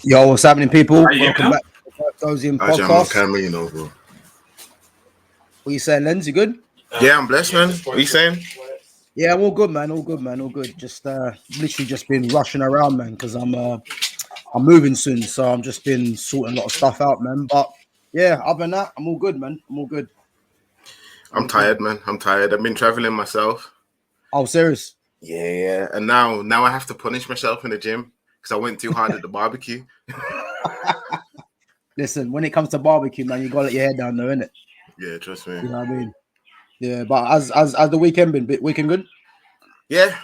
Yo, what's happening, people? you Welcome back to the Dozy I'm on podcast. camera, you know, bro. What you saying, Lens? You good? Yeah, I'm blessed, man. What you saying? Yeah, I'm all good, man. All good, man. All good. Just literally just been rushing around, man, because I'm moving soon, so I'm just been sorting a lot of stuff out, man. But yeah, other than that, I'm all good, man. I'm all good. I'm tired, man. I'm tired. I've been traveling myself. Oh, serious? Yeah. And now I have to punish myself in the gym because I went too hard at the barbecue. Listen, when it comes to barbecue, man, you gotta let your head down, though, innit? Yeah, trust me. You know what I mean? Yeah, but as the weekend been? Weekend good? Yeah,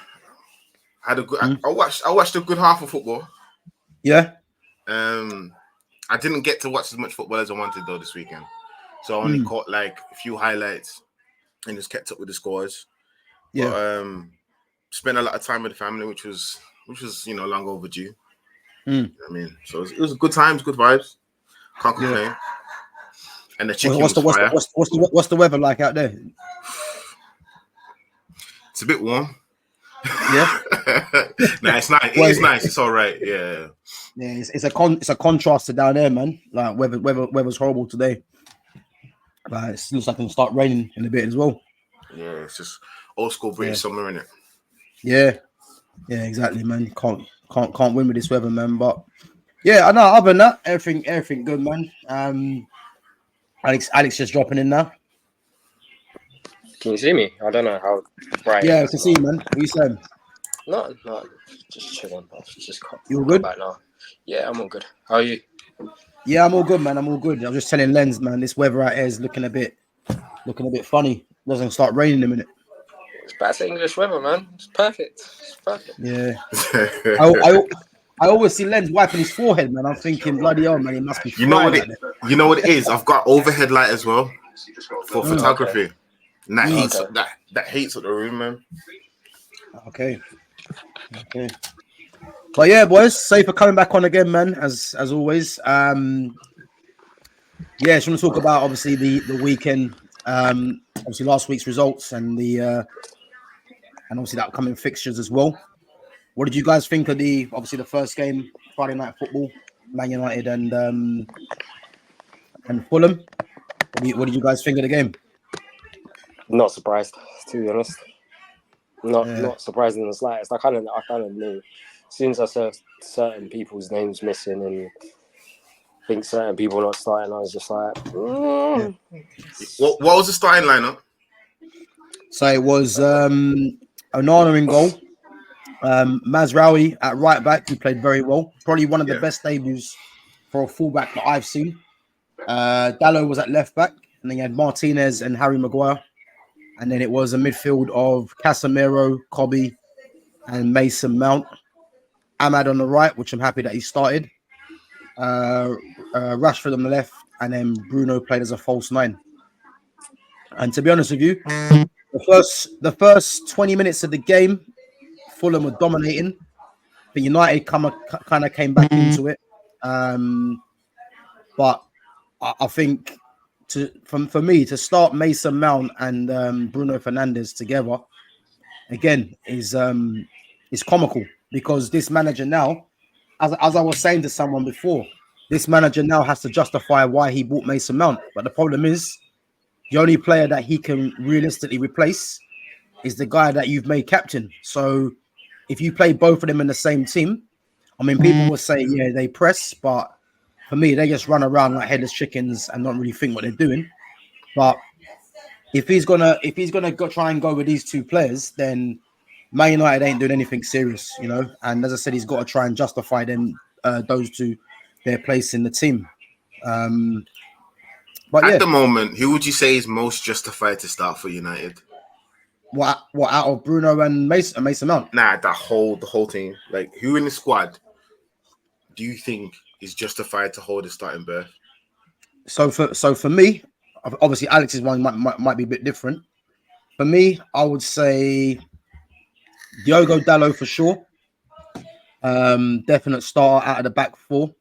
had a good. I watched a good half of football. Yeah. I didn't get to watch as much football as I wanted though this weekend, so I only caught like a few highlights and just kept up with the scores. Yeah. But spent a lot of time with the family, which was long overdue. You know what I mean, so it was good times, good vibes. Can't complain. Yeah. And the chicken was fire. What's the weather like out there? It's a bit warm. Yeah. Nah, it's nice. It's nice. It's all right. Yeah. Yeah, it's a contrast to down there, man. Like weather's horrible today. Like it looks like it'll start raining in a bit as well. Yeah, it's just old school British summer, innit? Yeah, exactly, man. Can't win with this weather, man. But yeah, I know. Other than that, everything good, man. Alex just dropping in now. Can you see me? I don't know how bright. Yeah, I can see you, man. What are you saying? No, just chilling. You good? Back now. Yeah, I'm all good. How are you? Yeah, I'm all good, man. I'm all good. I was just telling Lens, man, this weather out here is looking a bit funny. It doesn't start raining in a minute. It's better English weather, man. It's perfect. Yeah. I always see Lens wiping his forehead, man. I'm thinking, bloody hell, man, he must be. You know what it is? I've got overhead light as well for photography. Okay. And that heats up the room, man. Okay. But yeah, boys, safe for coming back on again, man. As always. Yeah, just want to talk about obviously the weekend. Obviously last week's results and and obviously the upcoming fixtures as well. What did you guys think of the first game, Friday night football, Man United and Fulham? What did you guys think of the game? Not surprised, to be honest. Not surprised in the slightest. I kind of knew. As soon as I saw certain people's names missing and I think certain people not starting, I was just like, What was the starting lineup? So it was Onana in goal, Mazraoui at right back, who played very well. Probably one of the best debuts for a fullback that I've seen. Dalot was at left back, and then you had Martinez and Harry Maguire. And then it was a midfield of Casemiro, Kobe, and Mason Mount. Ahmad on the right, which I'm happy that he started. Rashford on the left, and then Bruno played as a false nine. And to be honest with you, the first 20 minutes of the game, Fulham were dominating. But United kind of came back into it. But I think for me to start Mason Mount and Bruno Fernandes together again is comical, because this manager now, as I was saying to someone before, this manager now has to justify why he bought Mason Mount. But the problem is, the only player that he can realistically replace is the guy that you've made captain. So if you play both of them in the same team, I mean, people will say, yeah, they press, but for me, they just run around like headless chickens and don't really think what they're doing. But if he's gonna go try and go with these two players, then Man United ain't doing anything serious, you know. And as I said, he's got to try and justify them those two their place in the team. But at the moment, who would you say is most justified to start for United? What out of Bruno and Mason Mount? Nah, the whole team. Like, who in the squad do you think is justified to hold a starting berth? So for me, obviously Alex's one might be a bit different. For me, I would say Diogo Dalot for sure. Definite starter out of the back four.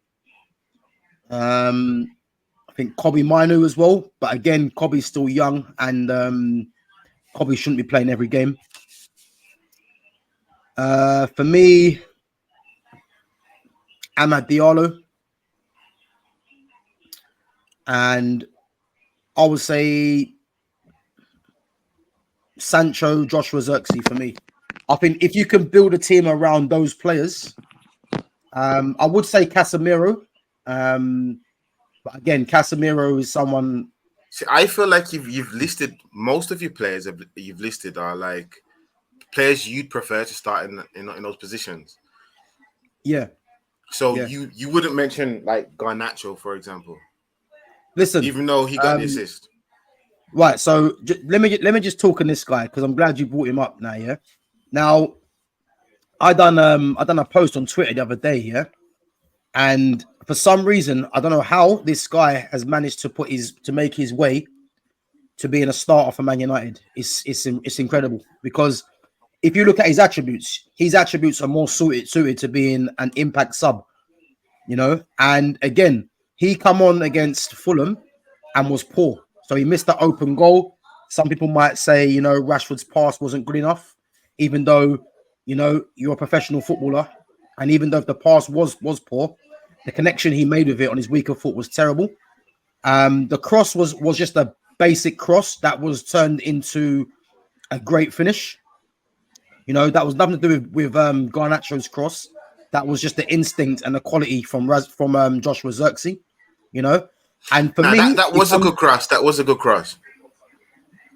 I think Kobe Minu as well, but again, Kobe's still young and Kobe shouldn't be playing every game. For me, Amad Diallo, and I would say Sancho, Joshua Zirkzee for me. I think if you can build a team around those players, I would say Casemiro. But again, Casemiro is someone. See, I feel like you've listed most of your players you've listed are like players you'd prefer to start in those positions. Yeah. So you wouldn't mention like Garnacho, for example. Listen, even though he got the assist. Right. So let me just talk on this guy because I'm glad you brought him up now. Yeah. Now, I done a post on Twitter the other day. Yeah. And for some reason, I don't know how this guy has managed to make his way to being a starter for Man United. It's incredible because if you look at his attributes are more suited to being an impact sub, you know. And again, he come on against Fulham and was poor, so he missed the open goal. Some people might say, you know, Rashford's pass wasn't good enough, even though, you know, you're a professional footballer, and even though if the pass was poor, the connection he made with it on his weaker foot was terrible. The cross was just a basic cross that was turned into a great finish. You know, that was nothing to do with Garnacho's cross. That was just the instinct and the quality from Joshua Zirkzee. You know, and for me, that was a good cross. That was a good cross.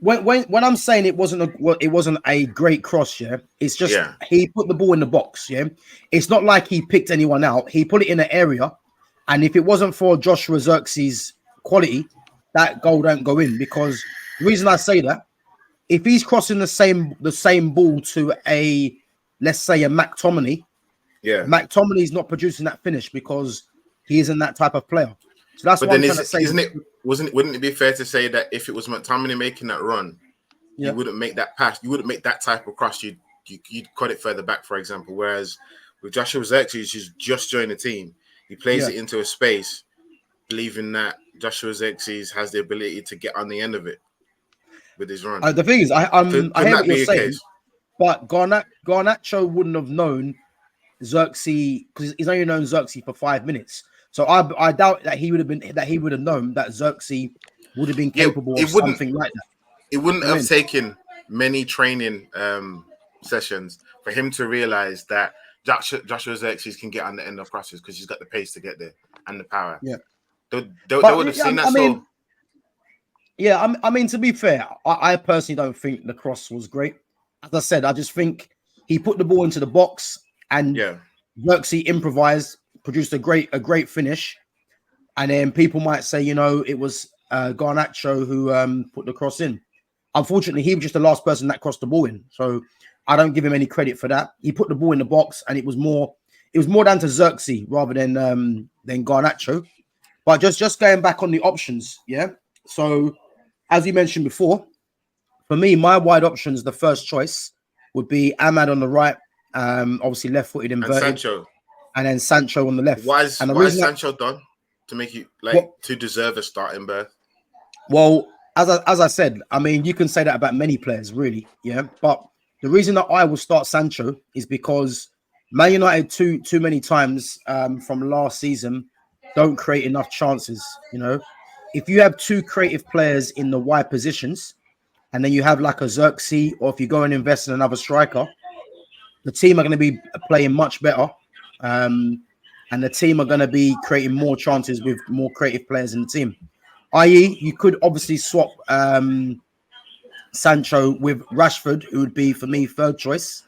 When I'm saying it wasn't a great cross, yeah, it's just he put the ball in the box. Yeah, it's not like he picked anyone out. He put it in an area, and if it wasn't for Joshua Zirkzee's quality, that goal don't go in. Because the reason I say that, if he's crossing the same ball to a, let's say, a McTominay, McTominay's not producing that finish because he isn't that type of player. So that's what I'm trying to say. Wouldn't it be fair to say that if it was McTominay making that run, you wouldn't make that pass, you wouldn't make that type of cross, you'd cut it further back, for example. Whereas with Joshua Zirkzee, who's just joined the team, he plays it into a space, believing that Joshua Zirkzee has the ability to get on the end of it with his run. The thing is, I hear what you're saying, but Garnacho wouldn't have known Zirkzee because he's only known Zirkzee for 5 minutes. So I doubt that he would have known that Zirkzee would have been capable of something like that. It wouldn't have taken many training sessions for him to realize that Joshua Zirkzee can get on the end of crosses because he's got the pace to get there and the power. Yeah, they would have seen that. I mean, to be fair, I personally don't think the cross was great. As I said, I just think he put the ball into the box and Zirkzee improvised, produced a great finish, and then people might say, you know, it was Garnacho who put the cross in. Unfortunately, he was just the last person that crossed the ball in, so I don't give him any credit for that. He put the ball in the box, and it was more down to Zirkzee rather than Garnacho. But just going back on the options, So as you mentioned before, for me, my wide options, the first choice would be Amad on the right, obviously left-footed inverted. And then Sancho on the left. Why is Sancho done to make you to deserve a starting berth? Well, as I said, I mean, you can say that about many players, really, But the reason that I will start Sancho is because Man United too many times from last season don't create enough chances. You know, if you have two creative players in the wide positions, and then you have like a Zirkzee, or if you go and invest in another striker, the team are going to be playing much better. And the team are going to be creating more chances with more creative players in the team. I.e., you could obviously swap Sancho with Rashford, who would be for me third choice,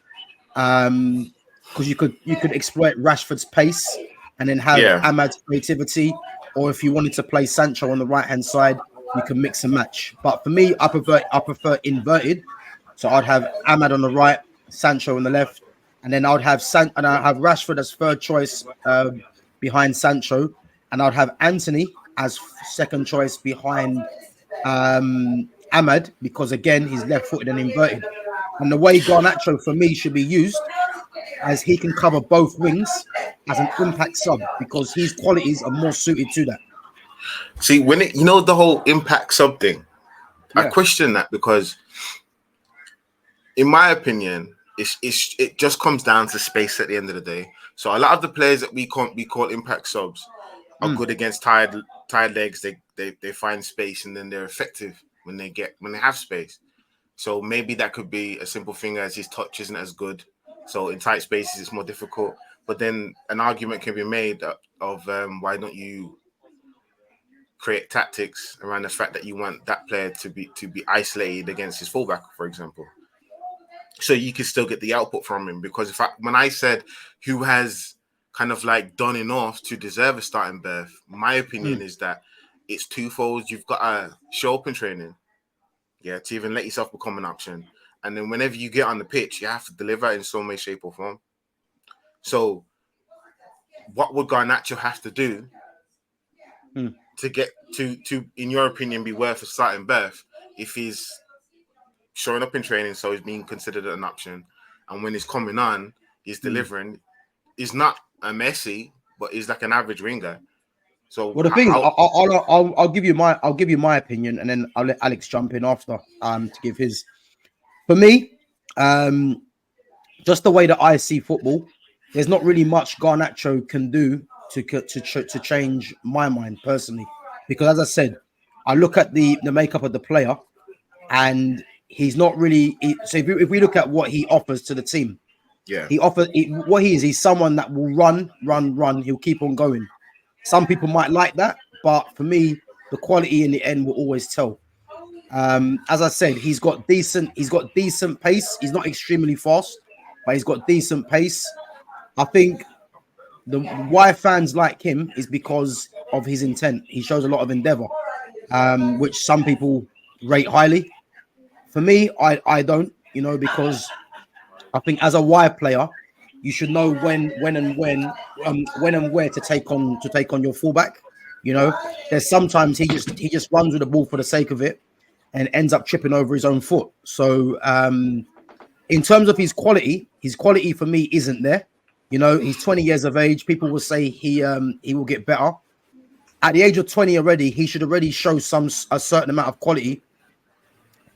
because you could exploit Rashford's pace and then have Amad's creativity. Or if you wanted to play Sancho on the right hand side, you can mix and match. But for me, I prefer inverted. So I'd have Amad on the right, Sancho on the left. And then I would have Rashford as third choice behind Sancho, and I'd have Anthony as second choice behind Amad, because again he's left-footed and inverted. And the way Garnacho for me should be used, as he can cover both wings as an impact sub, because his qualities are more suited to that. See, when the whole impact sub thing, I question that because, in my opinion, it just comes down to space at the end of the day. So a lot of the players that we call impact subs are good against tired legs. They find space and then they're effective when they have space. So maybe that could be a simple thing as his touch isn't as good. So in tight spaces it's more difficult. But then an argument can be made of why don't you create tactics around the fact that you want that player to be isolated against his fullback, for example. So you can still get the output from him. Because when I said who has kind of like done enough to deserve a starting berth, my opinion is that it's twofold. You've got to show up in training, to even let yourself become an option. And then whenever you get on the pitch, you have to deliver in some way, shape or form. So what would Garnacho have to do to get to, in your opinion, be worth a starting berth if he's showing up in training, so he's being considered an option, and when he's coming on, he's delivering. He's not a Messi, but he's like an average winger. So, well, the thing is, I'll give you my opinion, and then I'll let Alex jump in after to give his. For me, just the way that I see football, there's not really much Garnacho can do to change my mind personally, because as I said, I look at the makeup of the player, and he's not really. So if we look at what he offers to the team, what he is. He's someone that will run. He'll keep on going. Some people might like that, but for me, the quality in the end will always tell. As I said, he's got decent pace. He's not extremely fast, but he's got decent pace. I think why fans like him is because of his intent. He shows a lot of endeavor, which some people rate highly. For me, I don't, because I think as a wide player, you should know when and where to take on your fullback. There's sometimes he just runs with the ball for the sake of it and ends up tripping over his own foot. So in terms of his quality for me isn't there. He's 20 years of age. People will say he will get better. At the age of 20 already, he should already show a certain amount of quality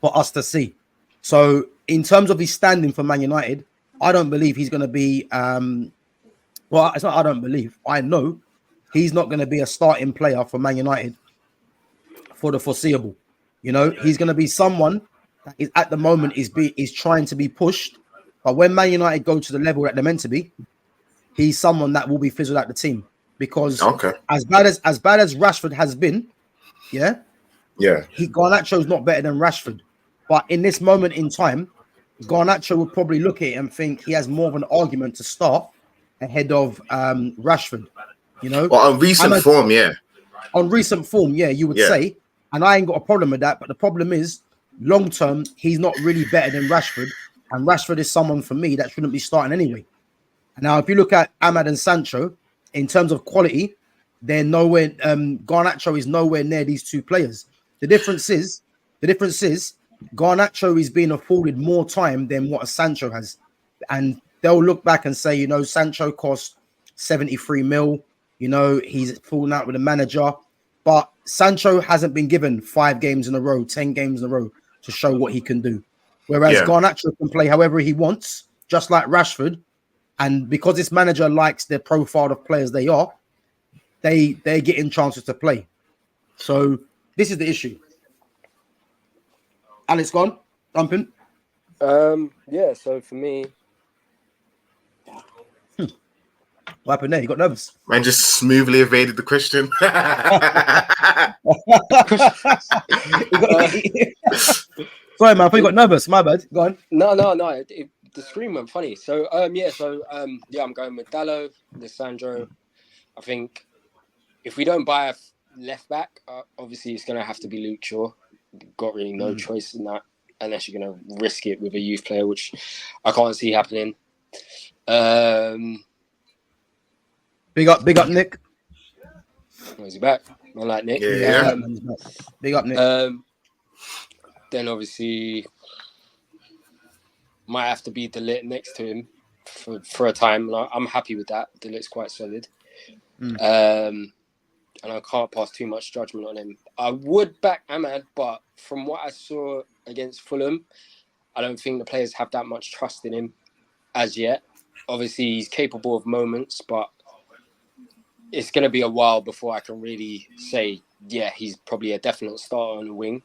for us to see. So in terms of his standing for Man United, I don't believe he's going to be. Well, it's not. I don't believe. I know he's not going to be a starting player for Man United for the foreseeable. He's going to be someone that is at the moment is trying to be pushed, but when Man United go to the level that they're meant to be, he's someone that will be fizzled out the team. Because as bad as Rashford has been, Garnacho's not better than Rashford. But in this moment in time, Garnacho would probably look at it and think he has more of an argument to start ahead of Rashford. Well, on recent form, on recent form, you would say, and I ain't got a problem with that. But the problem is, long term, he's not really better than Rashford, and Rashford is someone for me that shouldn't be starting anyway. Now, if you look at Ahmad and Sancho, in terms of quality, they're nowhere. Garnacho is nowhere near these two players. The difference is Garnacho is being afforded more time than what a Sancho has, and they'll look back and say, Sancho cost 73 mil. He's fallen out with the manager, but Sancho hasn't been given 5 games in a row, 10 games in a row to show what he can do. Whereas Garnacho can play however he wants, just like Rashford. And because this manager likes their profile of players they're getting chances to play. So this is the issue. Alex, gone? Dumping? So for me... What happened there? You got nervous? Man just smoothly evaded the question. Sorry, man. I thought you got nervous. My bad. Go on. No. The screen went funny. So, I'm going with Dallo, Lissandro. I think if we don't buy a left back, obviously it's going to have to be Luke Shaw. Got really no choice in that unless you're going to risk it with a youth player, which I can't see happening. Big up, Nick. Oh, is he back? I like Nick. Yeah. Big up, Nick. Then obviously might have to be De Ligt next to him for a time. I'm happy with that. De Ligt's quite solid. And I can't pass too much judgment on him. I would back Ahmad, but from what I saw against Fulham, I don't think the players have that much trust in him as yet. obviously he's capable of moments, but it's going to be a while before I can really say, yeah, he's probably a definite starter on the wing.